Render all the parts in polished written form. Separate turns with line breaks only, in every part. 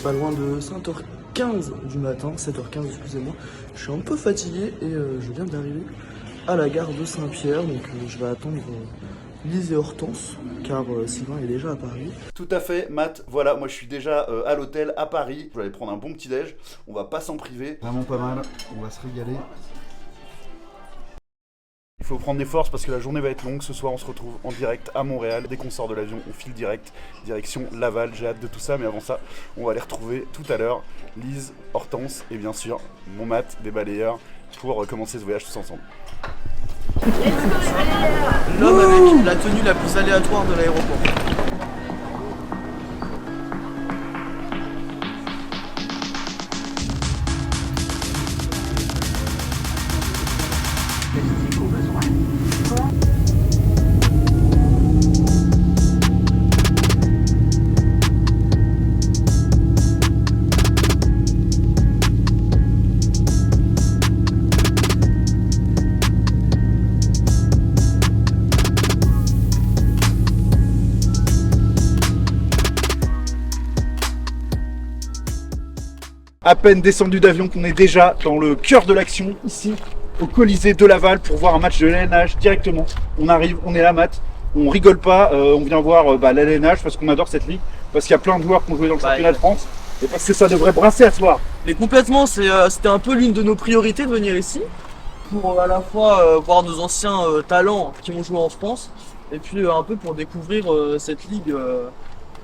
pas loin de 5h15 du matin, 7h15 excusez-moi. Je suis un peu fatigué et je viens d'arriver à la gare de Saint-Pierre, donc je vais attendre Lise et Hortense, car Sylvain est déjà à Paris.
Tout à fait, Matt, voilà, moi je suis déjà à l'hôtel à Paris. Je vais aller prendre un bon petit déj, on va pas s'en priver. Vraiment pas mal, on va se régaler. Il faut prendre des forces parce que la journée va être longue. Ce soir, on se retrouve en direct à Montréal. Dès qu'on sort de l'avion, on file direct, direction Laval. J'ai hâte de tout ça, mais avant ça, on va les retrouver tout à l'heure. Lise, Hortense et bien sûr, mon Matt des balayeurs pour commencer ce voyage tous ensemble.
L'homme avec la tenue la plus aléatoire de l'aéroport.
À peine descendu d'avion qu'on est déjà dans le cœur de l'action, ici, au Colisée de Laval, pour voir un match de LNH directement. On arrive, on est là, Matt, on rigole pas, on vient voir la LNH parce qu'on adore cette ligue, parce qu'il y a plein de joueurs qui ont joué dans le championnat de France, et parce que ça devrait brasser à ce soir.
Mais complètement, c'était un peu l'une de nos priorités de venir ici, pour à la fois voir nos anciens talents qui ont joué en France, et puis un peu pour découvrir cette ligue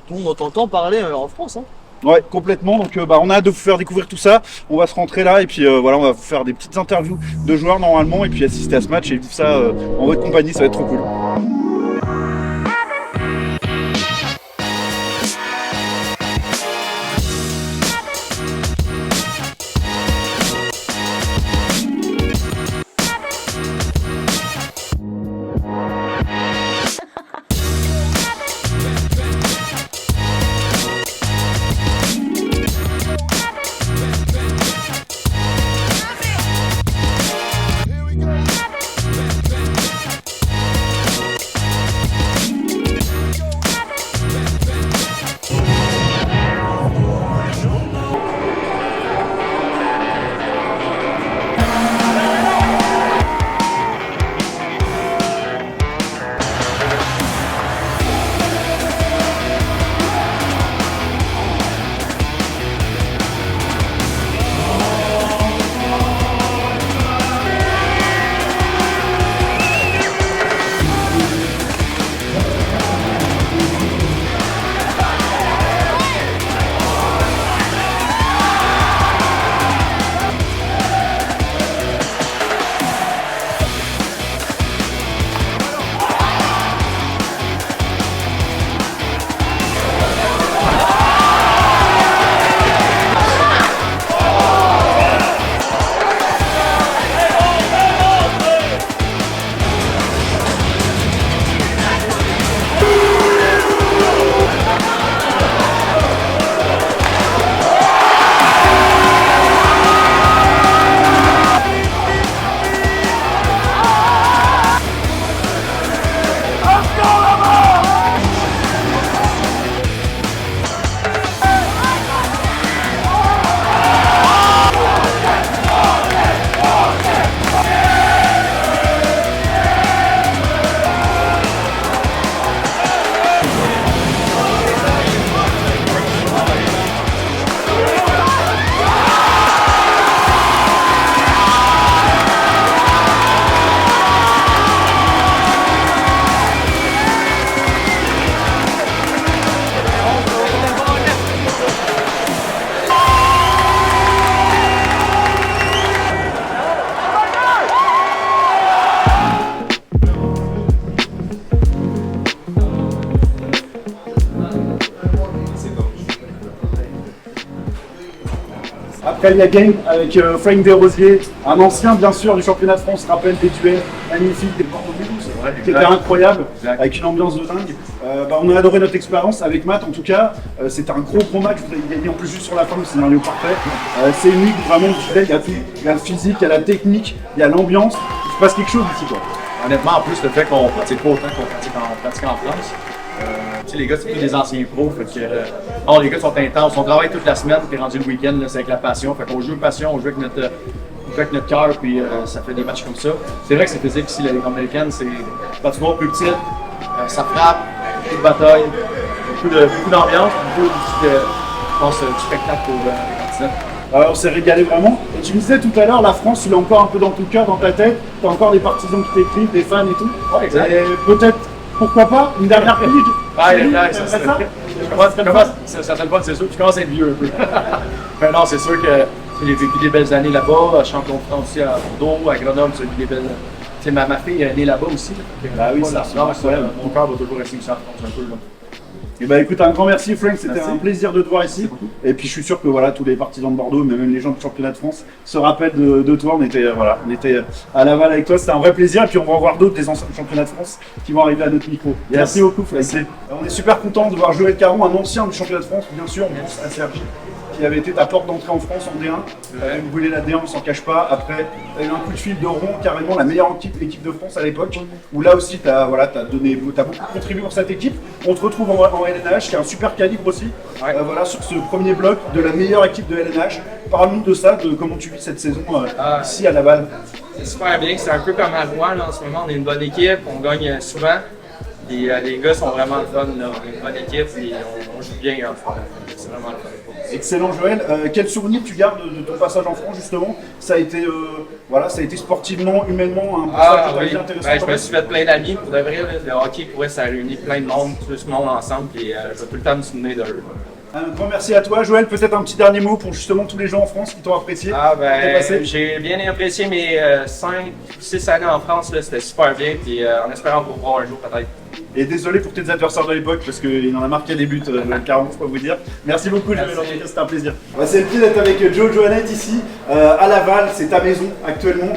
dont on entend tant parler en France. Hein.
Ouais, complètement. Donc, on a hâte de vous faire découvrir tout ça. On va se rentrer là et puis voilà, on va vous faire des petites interviews de joueurs normalement et puis assister à ce match et vivre ça en votre compagnie. Ça va être trop cool. Après il y a game avec Frank Desrosiers, un ancien bien sûr du championnat de France, rappelle des duels magnifiques, des portes de Mulhouse, qui était incroyable, avec une ambiance de dingue. On a adoré notre expérience avec Matt en tout cas, c'était un gros match, vous avez gagné en plus juste sur la fin, le scénario parfait. C'est unique, vraiment il y a tout, il y a le physique, il y a la technique, il y a l'ambiance, il se passe quelque chose ici quoi.
Honnêtement, en plus, le fait qu'on pratique pas autant qu'on pratique en France, Tu sais, les gars, c'est tous des anciens pros. Fait que, bon, les gars sont intenses, on travaille toute la semaine, puis rendu le week-end, là, c'est avec la passion. Fait qu'on joue avec passion, on joue avec notre cœur, puis ça fait des matchs comme ça. C'est vrai que c'est physique ici, la Ligue américaine, c'est patinoire plus petite, ça frappe, beaucoup de bataille, beaucoup d'ambiance, beaucoup aussi de, je pense, du spectacle pour les partisans.
On s'est régalé vraiment. Et tu me disais tout à l'heure, la France, il est encore un peu dans ton cœur, dans ta tête. T'as encore des partisans qui t'écrivent, des fans et tout.
Ouais, exact.
Et peut-être, pourquoi pas, une dernière pige.
Ça serait pas, c'est sûr que tu commences à être vieux un peu. Mais non, c'est sûr que j'ai vécu des belles années là-bas, champion de France aussi à Bordeaux, à Grenoble, j'ai vécu des belles. Tu sais, ma fille est née là-bas aussi.
Ah oui, ça,
mon cœur va toujours rester ici en France un peu. Là.
Et bah écoute, un grand merci Frank, c'était un plaisir de te voir ici. Et puis je suis sûr que voilà, tous les partisans de Bordeaux, mais même les gens du championnat de France, se rappellent de toi. On était à Laval avec toi, c'était un vrai plaisir. Et puis on va en voir d'autres des anciens championnats de France qui vont arriver à notre micro. Yes. Merci beaucoup Frank. On est super content de voir Joël Caron, un ancien du championnat de France, bien sûr, on pense à Sergi, qui avait été ta porte d'entrée en France en D1. Vous voulez la D1, on s'en cache pas. Après, tu as eu un coup de fil de Rouen, carrément la meilleure équipe de France à l'époque. Où là aussi, tu as beaucoup contribué pour cette équipe. On te retrouve en LNH, qui est un super calibre aussi. Ouais. Voilà, sur ce premier bloc de la meilleure équipe de LNH. Parle-nous de ça, de comment tu vis cette saison ici à Laval.
C'est super bien, c'est un peu comme à Rouen en ce moment. On est une bonne équipe, on gagne souvent. Et, les gars sont vraiment le fun, là. On est une bonne équipe et on joue bien en France. C'est vraiment le fun.
Excellent Joël. Quel souvenir tu gardes de ton passage en France justement? Ça a été, ça a été sportivement, humainement un passage
oui.
Intéressant.
Je me suis fait plein d'amis. Pour de vrai, le hockey, ça réunit plein de monde, tout le monde ensemble. Et je vais tout le temps me souvenir d'eux.
Un grand merci à toi Joël. Peut-être un petit dernier mot pour justement tous les gens en France qui t'ont apprécié.
J'ai bien apprécié mes 5-6 années en France. C'était super bien. Puis, en espérant vous revoir un jour peut-être.
Et désolé pour tes adversaires de l'époque parce qu'il en a marqué des buts, Caron, je peux vous dire. Merci beaucoup, Joël, en tout cas, c'était un plaisir. C'est le pied d'être avec Joe Joannette ici, à Laval, c'est ta maison actuellement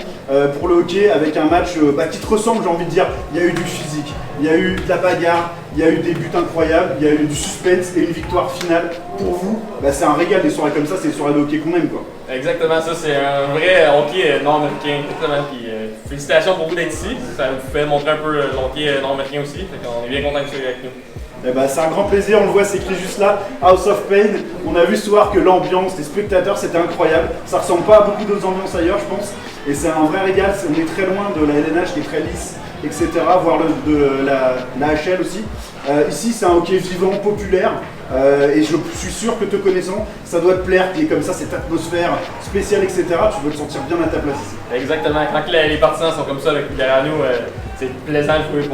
pour le hockey, avec un match qui te ressemble, j'ai envie de dire. Il y a eu du physique, il y a eu de la bagarre, il y a eu des buts incroyables, il y a eu du suspense et une victoire finale. Pour vous, c'est un régal, des soirées comme ça, c'est les soirées de hockey qu'on aime, quoi.
Exactement, ça c'est un vrai hockey nord-américain. Puis, félicitations pour vous d'être ici, ça vous fait montrer un peu le hockey nord-américain aussi, on est bien content que vous soyez avec nous.
C'est un grand plaisir, on le voit, c'est écrit juste là, House of Pain. On a vu ce soir que l'ambiance, les spectateurs, c'était incroyable. Ça ressemble pas à beaucoup d'autres ambiances ailleurs, je pense. Et c'est un vrai régal, on est très loin de la LNH qui est très lisse, etc., voire de la HL aussi. Ici, c'est un hockey vivant, populaire. Et je suis sûr que te connaissant, ça doit te plaire, qu'il y ait comme ça cette atmosphère spéciale, etc. Tu veux te sentir bien à ta place ici.
Exactement, quand les partisans sont comme ça avec derrière nous, c'est plaisant de jouer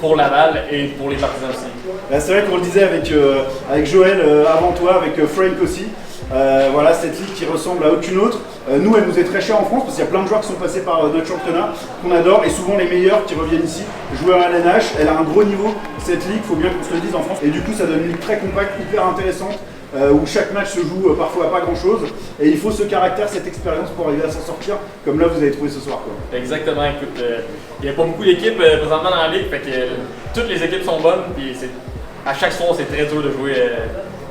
pour Laval et pour les partisans aussi.
C'est vrai qu'on le disait avec Joël avant toi, avec Frank aussi. Cette ligue qui ressemble à aucune autre. Nous, elle nous est très chère en France parce qu'il y a plein de joueurs qui sont passés par notre championnat qu'on adore et souvent les meilleurs qui reviennent ici jouer à LNH. Elle a un gros niveau, cette ligue, il faut bien qu'on se le dise en France. Et du coup, ça donne une ligue très compacte, hyper intéressante où chaque match se joue parfois à pas grand chose. Et il faut ce caractère, cette expérience pour arriver à s'en sortir comme là vous avez trouvé ce soir. Quoi.
Exactement, écoute, il n'y a pas beaucoup d'équipes présentement dans la ligue, fait que toutes les équipes sont bonnes. Puis à chaque soir, c'est très dur de jouer.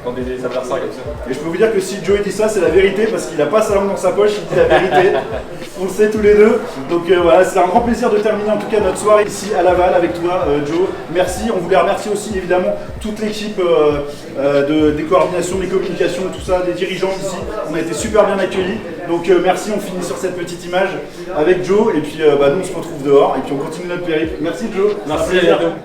Contre des adversaires comme ça.
Et je peux vous dire que si Joe dit ça, c'est la vérité parce qu'il n'a pas sa langue dans sa poche, il dit la vérité. On le sait tous les deux. Donc c'est un grand plaisir de terminer en tout cas notre soirée ici à Laval avec toi, Joe. Merci. On voulait remercier aussi évidemment toute l'équipe des coordinations, des communications, tout ça, des dirigeants ici. On a été super bien accueillis. Donc merci, on finit sur cette petite image avec Joe et puis nous on se retrouve dehors et puis on continue notre périple. Merci Joe.
Merci à bientôt.